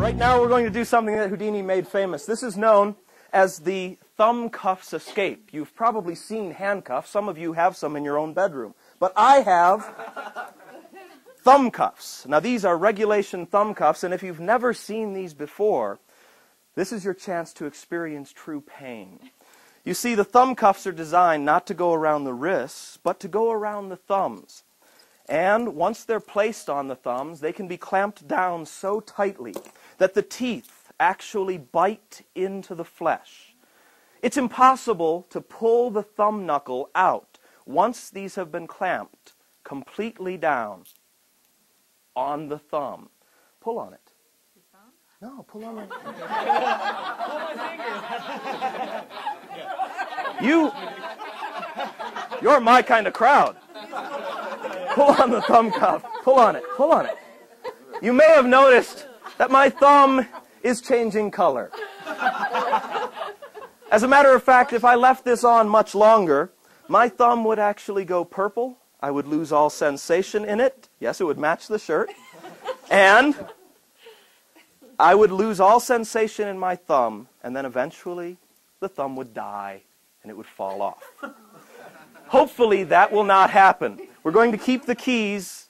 Right now we're going to do something that Houdini made famous. This is known as the thumb cuffs escape. You've probably seen handcuffs. Some of you have some in your own bedroom. But I have thumb cuffs. Now these are regulation thumb cuffs, and if you've never seen these before, this is your chance to experience true pain. You see, the thumb cuffs are designed not to go around the wrists, but to go around the thumbs. And once they're placed on the thumbs, they can be clamped down so tightly that the teeth actually bite into the flesh. It's impossible to pull the thumb knuckle out once these have been clamped completely down on the thumb. Pull on it. No, pull on it. You're my kind of crowd. Pull on the thumb cuff. Pull on it. Pull on it. You may have noticed that my thumb is changing color. As a matter of fact, if I left this on much longer, my thumb would actually go purple. I would lose all sensation in it. Yes, it would match the shirt. And I would lose all sensation in my thumb, and then eventually the thumb would die and it would fall off. Hopefully that will not happen. We're going to keep the keys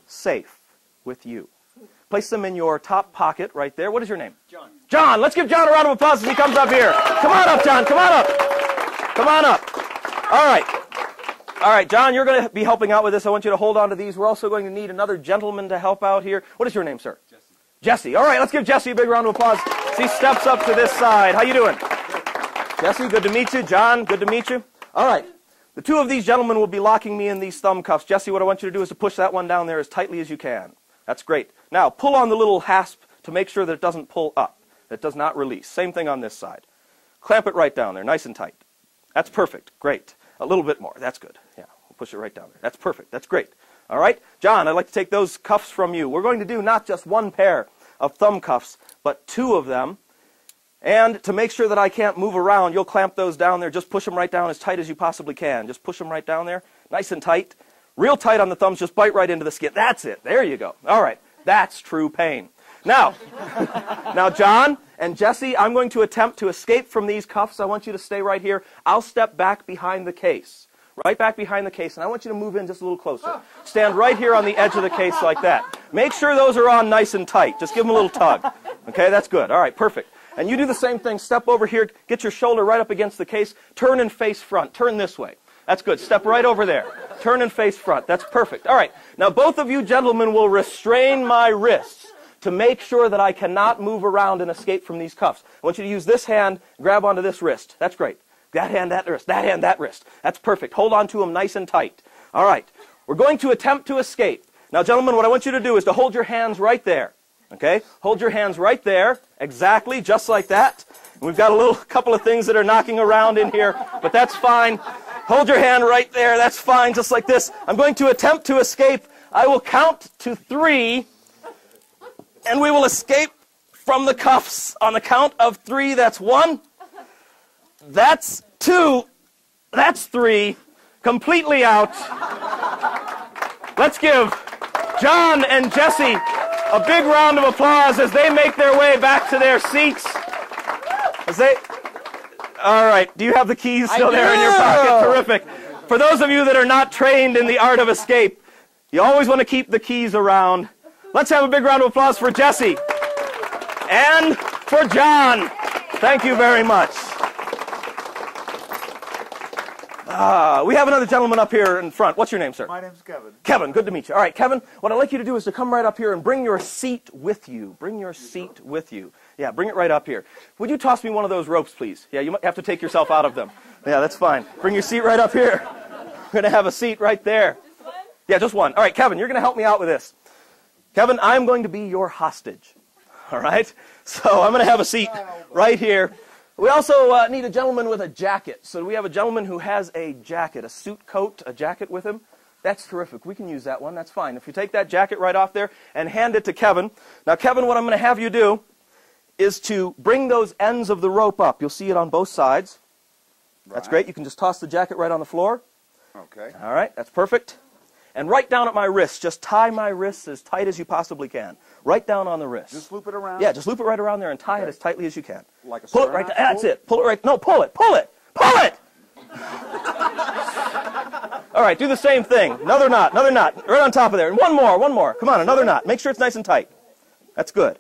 safe with you. Place them in your top pocket right there. What is your name? John. John. Let's give John a round of applause as he comes up here. Come on up, John. Come on up. Come on up. All right. All right, John, you're going to be helping out with this. I want you to hold on to these. We're also going to need another gentleman to help out here. What is your name, sir? Jesse. Jesse. All right, let's give Jesse a big round of applause as he steps up to this side. How you doing? Jesse, good to meet you. John, good to meet you. All right. The two of these gentlemen will be locking me in these thumb cuffs. Jesse, what I want you to do is to push that one down there as tightly as you can. That's great. Now, pull on the little hasp to make sure that it doesn't pull up, that it does not release. Same thing on this side. Clamp it right down there, nice and tight. That's perfect. Great. A little bit more. That's good. Yeah, we'll push it right down there. That's perfect. That's great. All right? John, I'd like to take those cuffs from you. We're going to do not just one pair of thumb cuffs, but two of them. And to make sure that I can't move around, you'll clamp those down there. Just push them right down as tight as you possibly can. Just push them right down there, nice and tight. Real tight on the thumbs, just bite right into the skin. That's it. There you go. All right. That's true pain. Now, now, John and Jesse, I'm going to attempt to escape from these cuffs. I want you to stay right here. I'll step back behind the case, right back behind the case, and I want you to move in just a little closer. Stand right here on the edge of the case like that. Make sure those are on nice and tight. Just give them a little tug. Okay, that's good. All right, perfect. And you do the same thing. Step over here, get your shoulder right up against the case, turn and face front. Turn this way. That's good. Step right over there. Turn and face front. That's perfect. All right. Now, both of you gentlemen will restrain my wrists to make sure that I cannot move around and escape from these cuffs. I want you to use this hand, grab onto this wrist. That's great. That hand, that wrist. That hand, that wrist. That's perfect. Hold on to them nice and tight. All right. We're going to attempt to escape. Now, gentlemen, what I want you to do is to hold your hands right there. Okay? Hold your hands right there. Exactly. Just like that. And we've got a couple of things that are knocking around in here, but that's fine. Hold your hand right there. That's fine, just like this. I'm going to attempt to escape. I will count to 3, and we will escape from the cuffs. On the count of 3, that's 1. That's 2. That's 3. Completely out. Let's give John and Jesse a big round of applause as they make their way back to their seats. All right. Do you have the keys still there in your pocket? Terrific. For those of you that are not trained in the art of escape, you always want to keep the keys around. Let's have a big round of applause for Jesse and for John. Thank you very much. We have another gentleman up here in front. What's your name, sir? My name's Kevin. Kevin, good to meet you. All right, Kevin, what I'd like you to do is to come right up here and bring your seat with you. Bring your seat with you. Yeah, bring it right up here. Would you toss me one of those ropes, please? Yeah, you might have to take yourself out of them. Yeah, that's fine. Bring your seat right up here. We're going to have a seat right there. Just one? Yeah, just one. All right, Kevin, you're going to help me out with this. Kevin, I'm going to be your hostage. All right? So I'm going to have a seat right here. We also need a gentleman with a jacket. So we have a gentleman who has a jacket, a suit coat, a jacket with him. That's terrific. We can use that one. That's fine. If you take that jacket right off there and hand it to Kevin. Now, Kevin, what I'm going to have you do is to bring those ends of the rope up. You'll see it on both sides. That's great. You can just toss the jacket right on the floor. Okay. All right. That's perfect. and right down at my wrist. Just tie my wrists as tight as you possibly can. Right down on the wrist. Just loop it around? Yeah, just loop it right around there and tie it as tightly as you can. Like a pull it right. That's it. Pull it right. No, pull it. Pull it. Pull it. All right, do the same thing. Another knot. Another knot. Right on top of there. And one more. One more. Come on, another knot. Make sure it's nice and tight. That's good.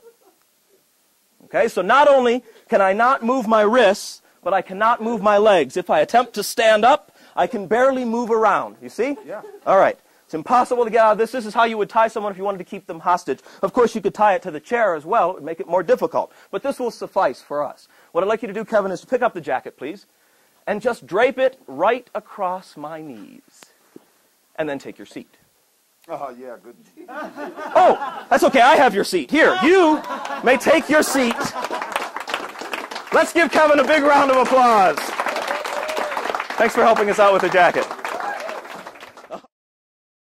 Okay, so not only can I not move my wrists, but I cannot move my legs. If I attempt to stand up, I can barely move around. You see? Yeah. All right. It's impossible to get out of this. This is how you would tie someone if you wanted to keep them hostage. Of course, you could tie it to the chair as well. It would make it more difficult. But this will suffice for us. What I'd like you to do, Kevin, is to pick up the jacket, please, and just drape it right across my knees. And then take your seat. Oh, yeah, good. Oh, that's okay. I have your seat. Here, you may take your seat. Let's give Kevin a big round of applause. Thanks for helping us out with the jacket.